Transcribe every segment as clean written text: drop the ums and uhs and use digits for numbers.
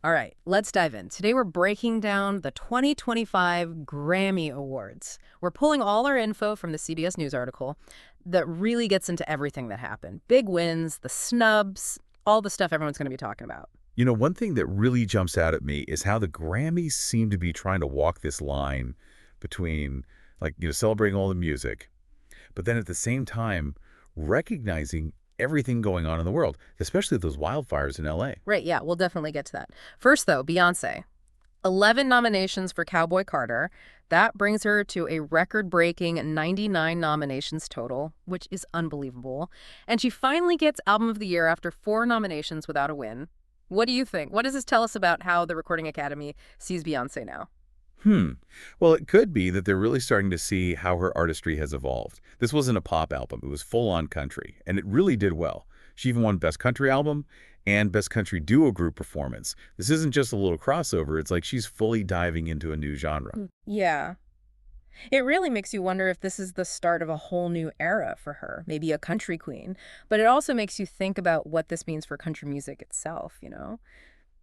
All right, let's dive in. Today we're breaking down the 2025 Grammy Awards. We're pulling all our info from the CBS News article that really gets into everything that happened. Big wins, the snubs, all the stuff everyone's going to be talking about. One thing that really jumps out at me is how the Grammys seem to be trying to walk this line between, celebrating all the music, but then at the same time, recognizing everything going on in the world, especially those wildfires in LA. Right, yeah, we'll definitely get to that. First, though, Beyoncé. 11 nominations for Cowboy Carter. That brings her to a record-breaking 99 nominations total, which is unbelievable. And she finally gets Album of the Year after 4 nominations without a win. What do you think? What does this tell us about how the Recording Academy sees Beyoncé now? Hmm. Well, it could be that they're really starting to see how her artistry has evolved. This wasn't a pop album. It was full-on country, and it really did well. She even won Best Country Album and Best Country Duo Group Performance. This isn't just a little crossover. It's like she's fully diving into a new genre. Yeah. It really makes you wonder if this is the start of a whole new era for her, maybe a country queen. But it also makes you think about what this means for country music itself.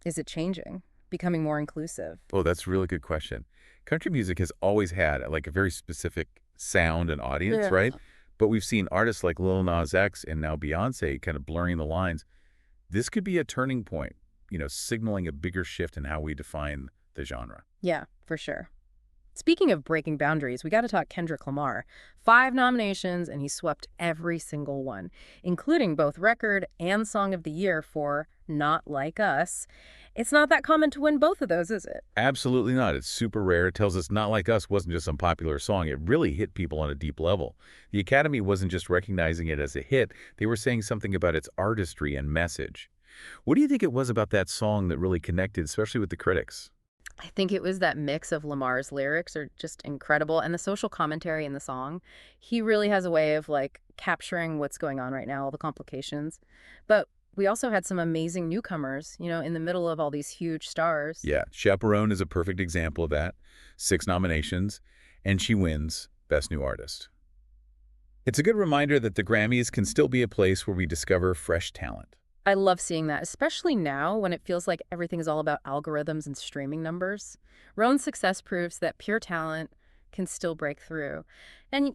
Is it changing, becoming more inclusive? Oh, that's a really good question. Country music has always had a very specific sound and audience, Yeah. right? But we've seen artists like Lil Nas X and now Beyonce kind of blurring the lines. This could be a turning point, signaling a bigger shift in how we define the genre. Yeah, for sure. Speaking of breaking boundaries, we got to talk Kendrick Lamar. 5 nominations, and he swept every single one, including both Record and Song of the Year for Not Like Us. It's not that common to win both of those, is it? Absolutely not. It's super rare. It tells us Not Like Us wasn't just some popular song. It really hit people on a deep level. The Academy wasn't just recognizing it as a hit. They were saying something about its artistry and message. What do you think it was about that song that really connected, especially with the critics? I think it was that mix of Lamar's lyrics are just incredible and the social commentary in the song. He really has a way of capturing what's going on right now, all the complications. But we also had some amazing newcomers, in the middle of all these huge stars. Yeah, Chaperone is a perfect example of that. 6 nominations, and she wins Best New Artist. It's a good reminder that the Grammys can still be a place where we discover fresh talent. I love seeing that, especially now when it feels like everything is all about algorithms and streaming numbers. Roan's success proves that pure talent can still break through. And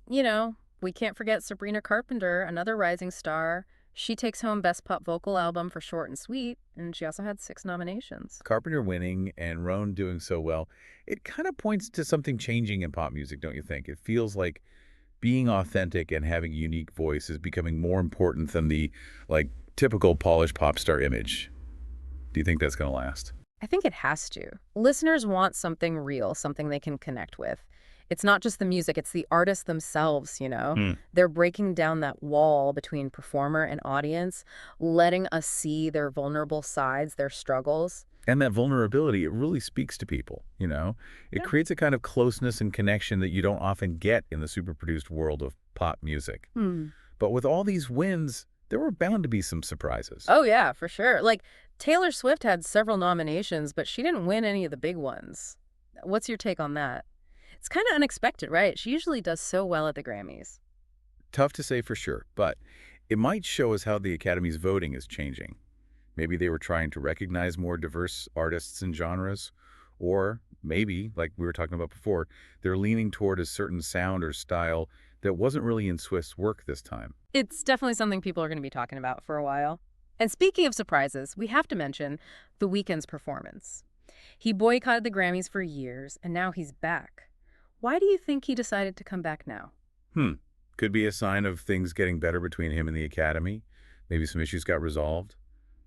we can't forget Sabrina Carpenter, another rising star. She takes home Best Pop Vocal Album for Short and Sweet, and she also had 6 nominations. Carpenter winning and Roan doing so well, it kind of points to something changing in pop music, don't you think? It feels like being authentic and having a unique voice is becoming more important than the, typical polished pop star image. Do you think that's going to last? I think it has to. Listeners want something real, something they can connect with. It's not just the music, it's the artists themselves. Hmm. They're breaking down that wall between performer and audience, letting us see their vulnerable sides, their struggles. And that vulnerability, it really speaks to people. It Yeah. creates a kind of closeness and connection that you don't often get in the super produced world of pop music. Hmm. But with all these wins, there were bound to be some surprises. Oh, yeah, for sure. Taylor Swift had several nominations, but she didn't win any of the big ones. What's your take on that? It's kind of unexpected, right? She usually does so well at the Grammys. Tough to say for sure, but it might show us how the Academy's voting is changing. Maybe they were trying to recognize more diverse artists and genres, or maybe, like we were talking about before, they're leaning toward a certain sound or style that wasn't really in Swift's work this time. It's definitely something people are going to be talking about for a while. And speaking of surprises, we have to mention The Weeknd's performance. He boycotted the Grammys for years, and now he's back. Why do you think he decided to come back now? Hmm. Could be a sign of things getting better between him and the Academy. Maybe some issues got resolved.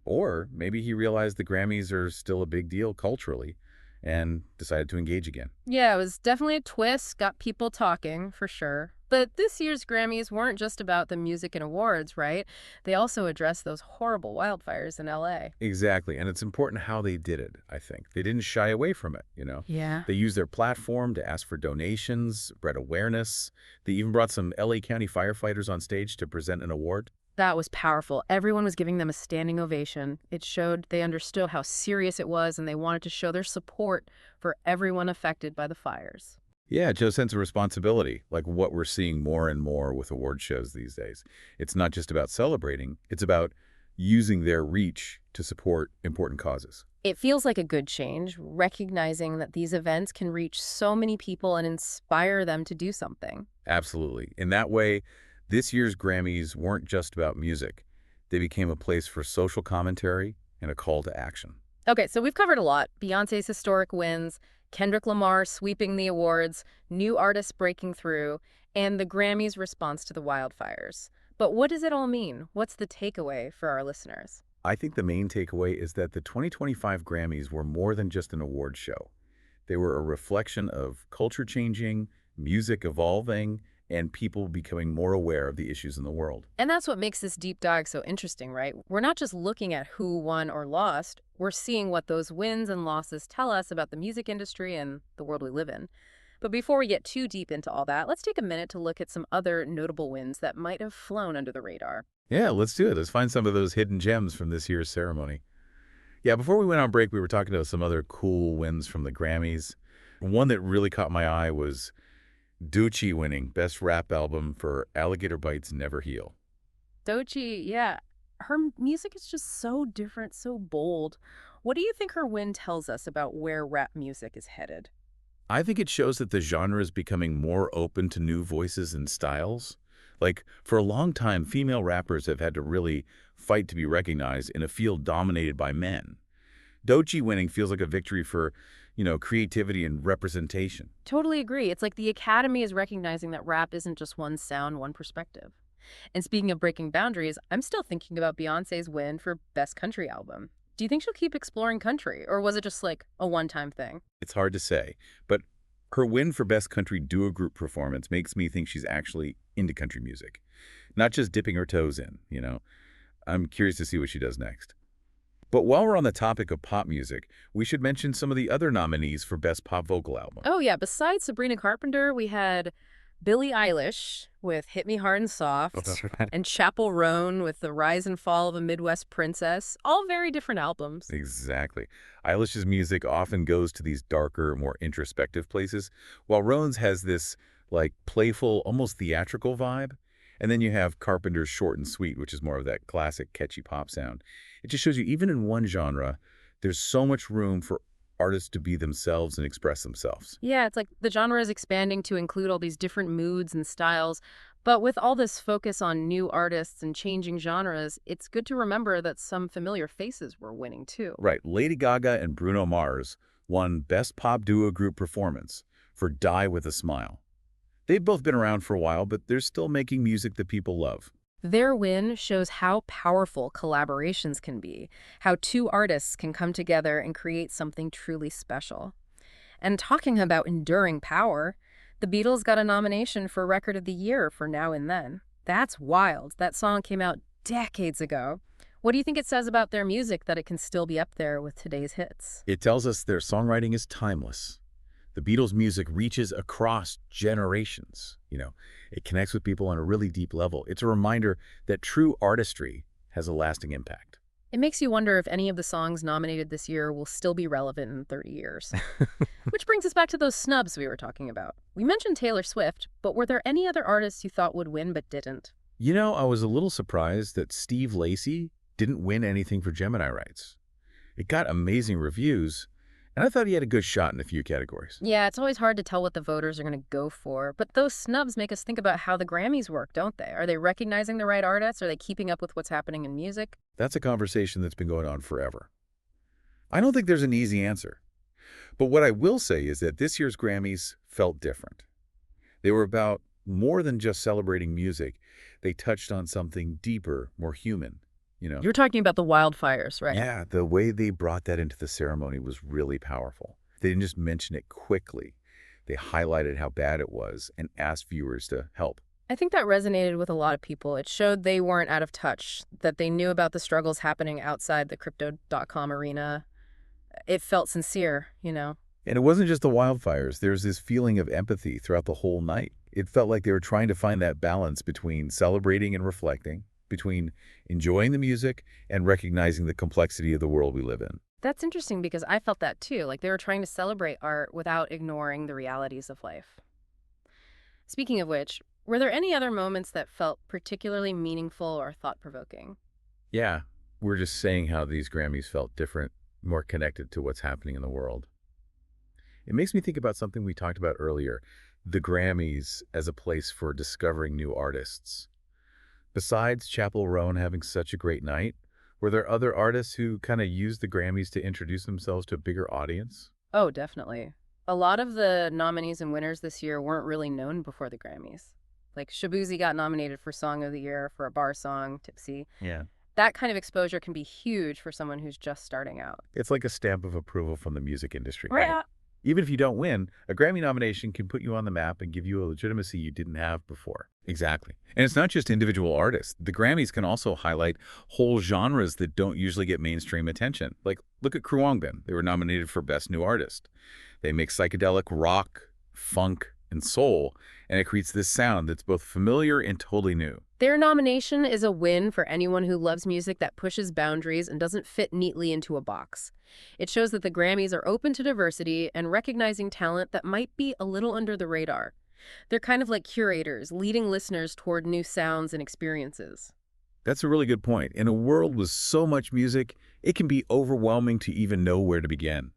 Or maybe he realized the Grammys are still a big deal culturally and decided to engage again. Yeah, it was definitely a twist, got people talking, for sure. But this year's Grammys weren't just about the music and awards, right? They also addressed those horrible wildfires in LA. Exactly. And it's important how they did it, I think. They didn't shy away from it. Yeah. They used their platform to ask for donations, spread awareness. They even brought some LA County firefighters on stage to present an award. That was powerful. Everyone was giving them a standing ovation. It showed they understood how serious it was, and they wanted to show their support for everyone affected by the fires. Yeah, it shows a sense of responsibility, like what we're seeing more and more with award shows these days. It's not just about celebrating, it's about using their reach to support important causes. It feels like a good change, recognizing that these events can reach so many people and inspire them to do something. Absolutely. In that way, this year's Grammys weren't just about music. They became a place for social commentary and a call to action. Okay, so we've covered a lot. Beyonce's historic wins, Kendrick Lamar sweeping the awards, new artists breaking through, and the Grammys' response to the wildfires. But what does it all mean? What's the takeaway for our listeners? I think the main takeaway is that the 2025 Grammys were more than just an award show. They were a reflection of culture changing, music evolving, and people becoming more aware of the issues in the world. And that's what makes this deep dive so interesting, right? We're not just looking at who won or lost, we're seeing what those wins and losses tell us about the music industry and the world we live in. But before we get too deep into all that, let's take a minute to look at some other notable wins that might have flown under the radar. Yeah, let's do it. Let's find some of those hidden gems from this year's ceremony. Yeah, before we went on break, we were talking about some other cool wins from the Grammys. One that really caught my eye was Doechii winning Best Rap Album for Alligator Bites Never Heal. Doechii, yeah, her music is just so different, so bold. What do you think her win tells us about where rap music is headed? I think it shows that the genre is becoming more open to new voices and styles. Like, for a long time, female rappers have had to really fight to be recognized in a field dominated by men. Doechii winning feels like a victory for, creativity and representation. Totally agree. It's like the Academy is recognizing that rap isn't just one sound, one perspective. And speaking of breaking boundaries, I'm still thinking about Beyonce's win for Best Country Album. Do you think she'll keep exploring country, or was it just like a one-time thing? It's hard to say, but her win for Best Country Duo Group Performance makes me think she's actually into country music, not just dipping her toes in. I'm curious to see what she does next. But while we're on the topic of pop music, we should mention some of the other nominees for Best Pop Vocal Album. Oh yeah, besides Sabrina Carpenter, we had Billie Eilish with Hit Me Hard and Oh, Soft, that's right. and Chappell Roan with The Rise and Fall of a Midwest Princess, all very different albums. Exactly. Eilish's music often goes to these darker, more introspective places, while Roan's has this, like, playful, almost theatrical vibe. And then you have Carpenter's Short and Sweet, which is more of that classic, catchy pop sound. It just shows you, even in one genre, there's so much room for artists to be themselves and express themselves. Yeah, it's like the genre is expanding to include all these different moods and styles. But with all this focus on new artists and changing genres, it's good to remember that some familiar faces were winning too. Right. Lady Gaga and Bruno Mars won Best Pop Duo Group Performance for Die With a Smile. They've both been around for a while, but they're still making music that people love. Their win shows how powerful collaborations can be, how two artists can come together and create something truly special. And talking about enduring power, the Beatles got a nomination for Record of the Year for Now and Then. That's wild. That song came out decades ago. What do you think it says about their music that it can still be up there with today's hits? It tells us their songwriting is timeless. The Beatles' music reaches across generations. It connects with people on a really deep level. It's a reminder that true artistry has a lasting impact. It makes you wonder if any of the songs nominated this year will still be relevant in 30 years. Which brings us back to those snubs we were talking about. We mentioned Taylor Swift, but were there any other artists you thought would win but didn't? I was a little surprised that Steve Lacy didn't win anything for Gemini Rights. It got amazing reviews, and I thought he had a good shot in a few categories. Yeah, it's always hard to tell what the voters are going to go for, but those snubs make us think about how the Grammys work, don't they? Are they recognizing the right artists? Are they keeping up with what's happening in music? That's a conversation that's been going on forever. I don't think there's an easy answer. But what I will say is that this year's Grammys felt different. They were about more than just celebrating music. They touched on something deeper, more human. You're talking about the wildfires, right? Yeah, the way they brought that into the ceremony was really powerful. They didn't just mention it quickly. They highlighted how bad it was and asked viewers to help. I think that resonated with a lot of people. It showed they weren't out of touch, that they knew about the struggles happening outside the crypto.com arena. It felt sincere. And it wasn't just the wildfires. There's this feeling of empathy throughout the whole night. It felt like they were trying to find that balance between celebrating and reflecting, between enjoying the music and recognizing the complexity of the world we live in. That's interesting because I felt that too. Like they were trying to celebrate art without ignoring the realities of life. Speaking of which, were there any other moments that felt particularly meaningful or thought-provoking? Yeah, we're just saying how these Grammys felt different. more connected to what's happening in the world. It makes me think about something we talked about earlier, the Grammys as a place for discovering new artists. Besides Chappell Roan having such a great night, were there other artists who kind of used the Grammys to introduce themselves to a bigger audience? Oh, definitely. A lot of the nominees and winners this year weren't really known before the Grammys. Like Shabuzi got nominated for Song of the Year for a bar song, Tipsy. Yeah. That kind of exposure can be huge for someone who's just starting out. It's like a stamp of approval from the music industry. Right. Even if you don't win, a Grammy nomination can put you on the map and give you a legitimacy you didn't have before. Exactly. And it's not just individual artists. The Grammys can also highlight whole genres that don't usually get mainstream attention. Like, look at Kruangbin. They were nominated for Best New Artist. They make psychedelic rock, funk, and soul, and it creates this sound that's both familiar and totally new. Their nomination is a win for anyone who loves music that pushes boundaries and doesn't fit neatly into a box. It shows that the Grammys are open to diversity and recognizing talent that might be a little under the radar. They're kind of like curators, leading listeners toward new sounds and experiences. That's a really good point. In a world with so much music, it can be overwhelming to even know where to begin.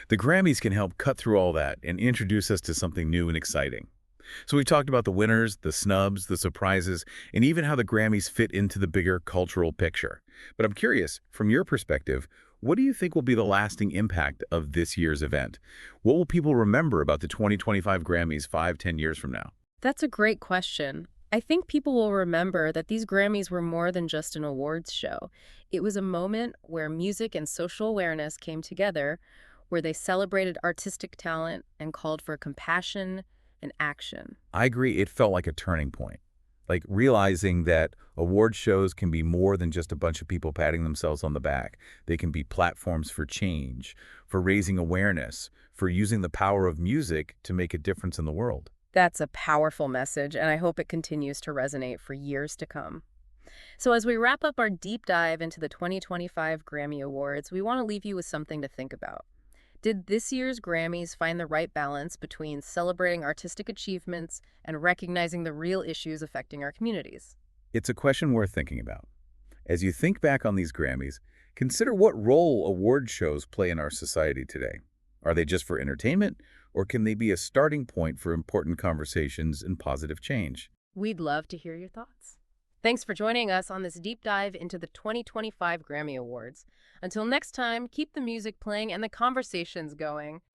The Grammys can help cut through all that and introduce us to something new and exciting. So we've talked about the winners, the snubs, the surprises, and even how the Grammys fit into the bigger cultural picture. But I'm curious, from your perspective, what do you think will be the lasting impact of this year's event? What will people remember about the 2025 Grammys 5, 10 years from now? That's a great question. I think people will remember that these Grammys were more than just an awards show. It was a moment where music and social awareness came together, where they celebrated artistic talent and called for compassion and action. I agree, it felt like a turning point. Like realizing that award shows can be more than just a bunch of people patting themselves on the back. They can be platforms for change, for raising awareness, for using the power of music to make a difference in the world. That's a powerful message, and I hope it continues to resonate for years to come. So as we wrap up our deep dive into the 2025 Grammy Awards, we want to leave you with something to think about. Did this year's Grammys find the right balance between celebrating artistic achievements and recognizing the real issues affecting our communities? It's a question worth thinking about. As you think back on these Grammys, consider what role award shows play in our society today. Are they just for entertainment, or can they be a starting point for important conversations and positive change? We'd love to hear your thoughts. Thanks for joining us on this deep dive into the 2025 Grammy Awards. Until next time, keep the music playing and the conversations going.